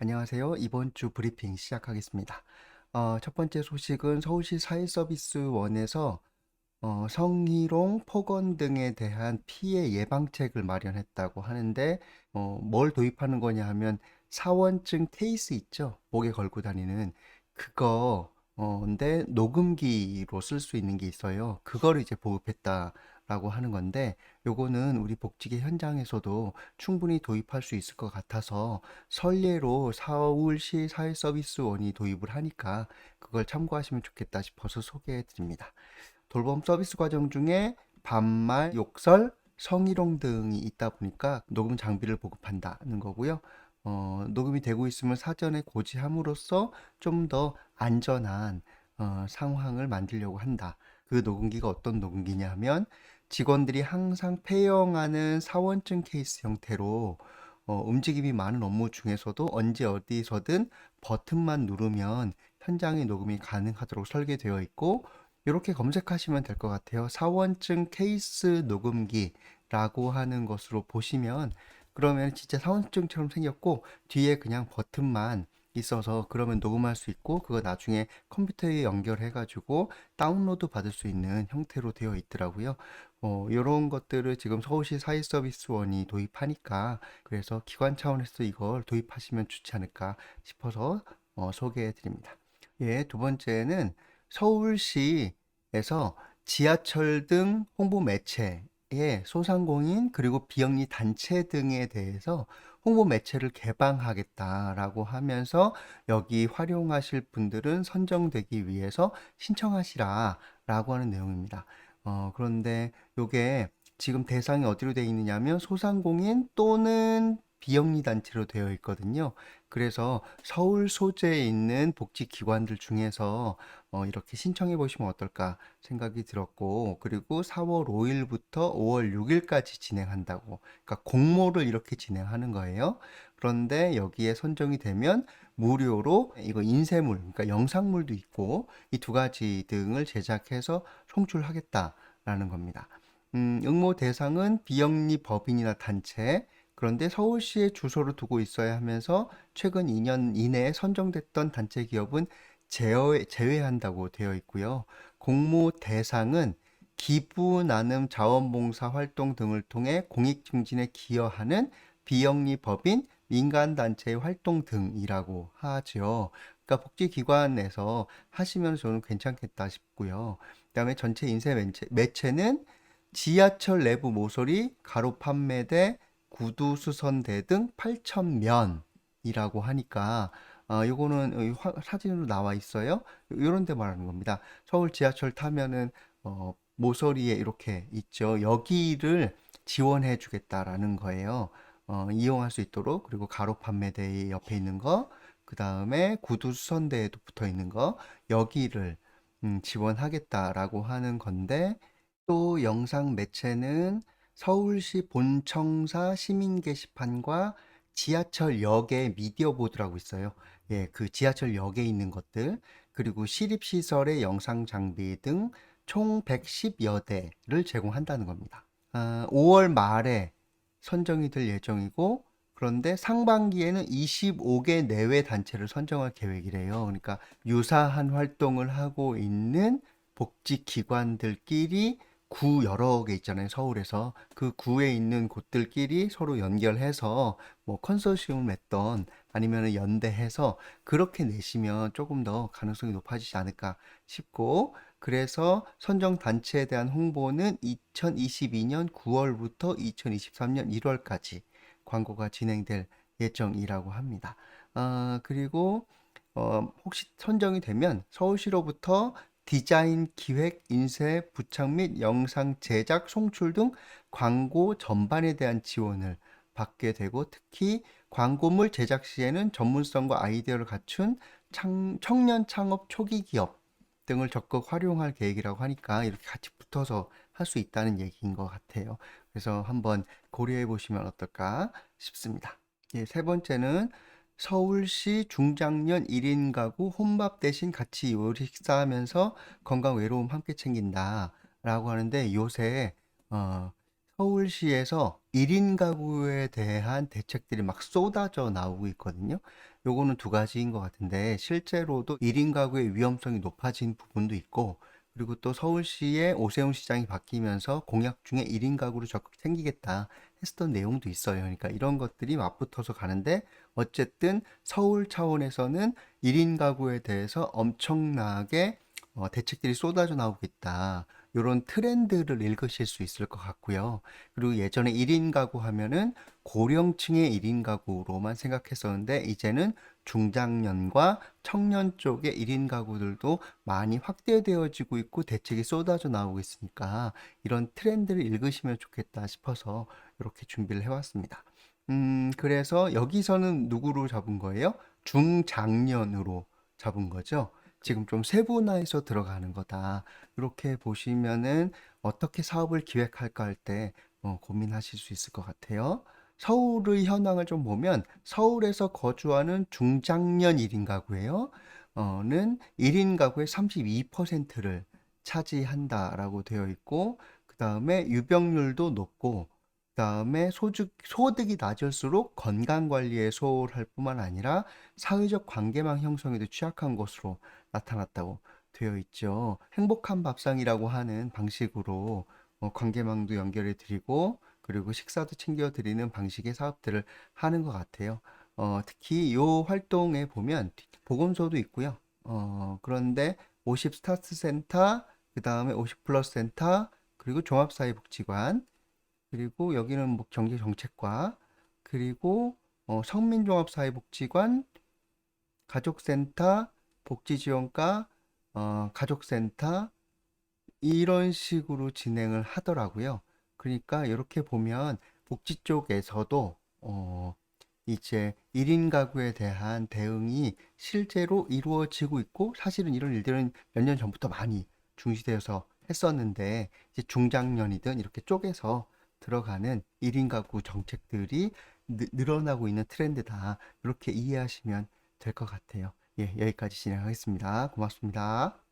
안녕하세요. 이번 주 브리핑 시작하겠습니다. 첫 번째 소식은 서울시 사회서비스원에서 성희롱, 폭언 등에 대한 피해 예방책을 마련했다고 하는데, 뭘 도입하는 거냐 하면 사원증 케이스 있죠? 목에 걸고 다니는 그거, 근데 녹음기로 쓸 수 있는 게 있어요. 그거를 이제 보급했다라고 하는 건데, 요거는 우리 복지계 현장에서도 충분히 도입할 수 있을 것 같아서 선례로 서울시 사회서비스원이 도입을 하니까 그걸 참고하시면 좋겠다 싶어서 소개해 드립니다. 돌봄 서비스 과정 중에 반말, 욕설, 성희롱 등이 있다 보니까 녹음 장비를 보급한다는 거고요. 녹음이 되고 있으면 사전에 고지함으로써 좀 더 안전한 상황을 만들려고 한다. 그 녹음기가 어떤 녹음기냐 하면 직원들이 항상 폐영하는 사원증 케이스 형태로 움직임이 많은 업무 중에서도 언제 어디서든 버튼만 누르면 현장의 녹음이 가능하도록 설계되어 있고, 이렇게 검색하시면 될 것 같아요. 사원증 케이스 녹음기라고 하는 것으로 보시면, 그러면 진짜 사원증처럼 생겼고 뒤에 그냥 버튼만 있어서 그러면 녹음할 수 있고, 그거 나중에 컴퓨터에 연결해 가지고 다운로드 받을 수 있는 형태로 되어 있더라고요. 이런 것들을 지금 서울시 사회서비스원이 도입하니까, 그래서 기관 차원에서 이걸 도입하시면 좋지 않을까 싶어서 소개해 드립니다. 예, 두 번째는 서울시에서 지하철 등 홍보 매체에 소상공인 그리고 비영리 단체 등에 대해서 홍보 매체를 개방하겠다라고 하면서 여기 활용하실 분들은 선정되기 위해서 신청하시라라고 하는 내용입니다. 그런데 요게 지금 대상이 어디로 되어 있느냐면 소상공인 또는 비영리 단체로 되어 있거든요. 그래서 서울 소재에 있는 복지기관들 중에서 이렇게 신청해 보시면 어떨까 생각이 들었고, 그리고 4월 5일부터 5월 6일까지 진행한다고, 그러니까 공모를 이렇게 진행하는 거예요. 그런데 여기에 선정이 되면 무료로 이거 인쇄물, 그러니까 영상물도 있고 이 두 가지 등을 제작해서 송출하겠다라는 겁니다. 응모 대상은 비영리 법인이나 단체, 그런데 서울시에 주소를 두고 있어야 하면서 최근 2년 이내에 선정됐던 단체 기업은 제외한다고 되어 있고요. 공모 대상은 기부, 나눔, 자원봉사 활동 등을 통해 공익 증진에 기여하는 비영리 법인, 민간단체의 활동 등이라고 하죠. 그러니까 복지기관에서 하시면 저는 괜찮겠다 싶고요. 그다음에 전체 인쇄 매체는 지하철 내부 모서리, 가로 판매대, 구두 수선대 등 8,000면이라고 하니까, 요거는 사진으로 나와 있어요. 요런 데 말하는 겁니다. 서울 지하철 타면은 모서리에 이렇게 있죠. 여기를 지원해 주겠다라는 거예요. 이용할 수 있도록. 그리고 가로 판매대 옆에 있는 거, 그 다음에 구두 수선대에도 붙어 있는 거, 여기를 지원하겠다라고 하는 건데, 또 영상 매체는 서울시 본청사 시민 게시판과 지하철역의 미디어 보드라고 있어요. 예, 그 지하철역에 있는 것들, 그리고 시립시설의 영상 장비 등 총 110여 대를 제공한다는 겁니다. 5월 말에 선정이 될 예정이고, 그런데 상반기에는 25개 내외 단체를 선정할 계획이래요. 그러니까 유사한 활동을 하고 있는 복지기관들끼리 구 여러 개 있잖아요. 서울에서 그 구에 있는 곳들끼리 서로 연결해서 뭐 컨소시엄을 맺던 아니면 연대해서 그렇게 내시면 조금 더 가능성이 높아지지 않을까 싶고, 그래서 선정 단체에 대한 홍보는 2022년 9월부터 2023년 1월까지 광고가 진행될 예정이라고 합니다. 그리고 혹시 선정이 되면 서울시로부터 디자인, 기획, 인쇄, 부착 및 영상 제작, 송출 등 광고 전반에 대한 지원을 받게 되고, 특히 광고물 제작 시에는 전문성과 아이디어를 갖춘 청년 창업 초기 기업 등을 적극 활용할 계획이라고 하니까 이렇게 같이 붙어서 할 수 있다는 얘기인 것 같아요. 그래서 한번 고려해 보시면 어떨까 싶습니다. 예, 세 번째는 서울시 중장년 1인 가구 혼밥 대신 같이 요리 식사하면서 건강 외로움 함께 챙긴다 라고 하는데, 요새 어, 서울시에서 1인 가구에 대한 대책들이 막 쏟아져 나오고 있거든요. 요거는 두 가지인 것 같은데 실제로도 1인 가구의 위험성이 높아진 부분도 있고 그리고 또 서울시의 오세훈 시장이 바뀌면서 공약 중에 1인 가구로 적극 생기겠다 했었던 내용도 있어요. 그러니까 이런 것들이 맞붙어서 가는데 어쨌든 서울 차원에서는 1인 가구에 대해서 엄청나게 대책들이 쏟아져 나오고 있다. 요런 트렌드를 읽으실 수 있을 것 같고요. 그리고 예전에 1인 가구 하면은 고령층의 1인 가구로만 생각했었는데 이제는 중장년과 청년 쪽의 1인 가구들도 많이 확대되어지고 있고 대책이 쏟아져 나오고 있으니까 이런 트렌드를 읽으시면 좋겠다 싶어서 이렇게 준비를 해왔습니다. 그래서 여기서는 누구로 잡은 거예요? 중장년으로 잡은 거죠. 지금 좀 세분화해서 들어가는 거다. 이렇게 보시면은 어떻게 사업을 기획할까 할 때 고민하실 수 있을 것 같아요. 서울의 현황을 좀 보면 서울에서 거주하는 중장년 1인 가구예요. 는 1인 가구의 32%를 차지한다라고 되어 있고 그 다음에 유병률도 높고 그 다음에 소득이 낮을수록 건강관리에 소홀할 뿐만 아니라 사회적 관계망 형성에도 취약한 것으로 나타났다고 되어 있죠. 행복한 밥상이라고 하는 방식으로 관계망도 연결해 드리고 그리고 식사도 챙겨 드리는 방식의 사업들을 하는 것 같아요. 특히 이 활동에 보면 보건소도 있고요. 그런데 50 스타트 센터, 그 다음에 50 플러스 센터, 그리고 종합사회복지관, 그리고 여기는 뭐 경제정책과, 그리고 성민종합사회복지관, 가족센터, 복지지원과, 가족센터, 이런 식으로 진행을 하더라고요. 그러니까 이렇게 보면 복지 쪽에서도 이제 1인 가구에 대한 대응이 실제로 이루어지고 있고 사실은 이런 일들은 몇 년 전부터 많이 중시되어서 했었는데 이제 중장년이든 이렇게 쪼개서 들어가는 1인 가구 정책들이 늘어나고 있는 트렌드다. 이렇게 이해하시면 될 것 같아요. 예, 여기까지 진행하겠습니다. 고맙습니다.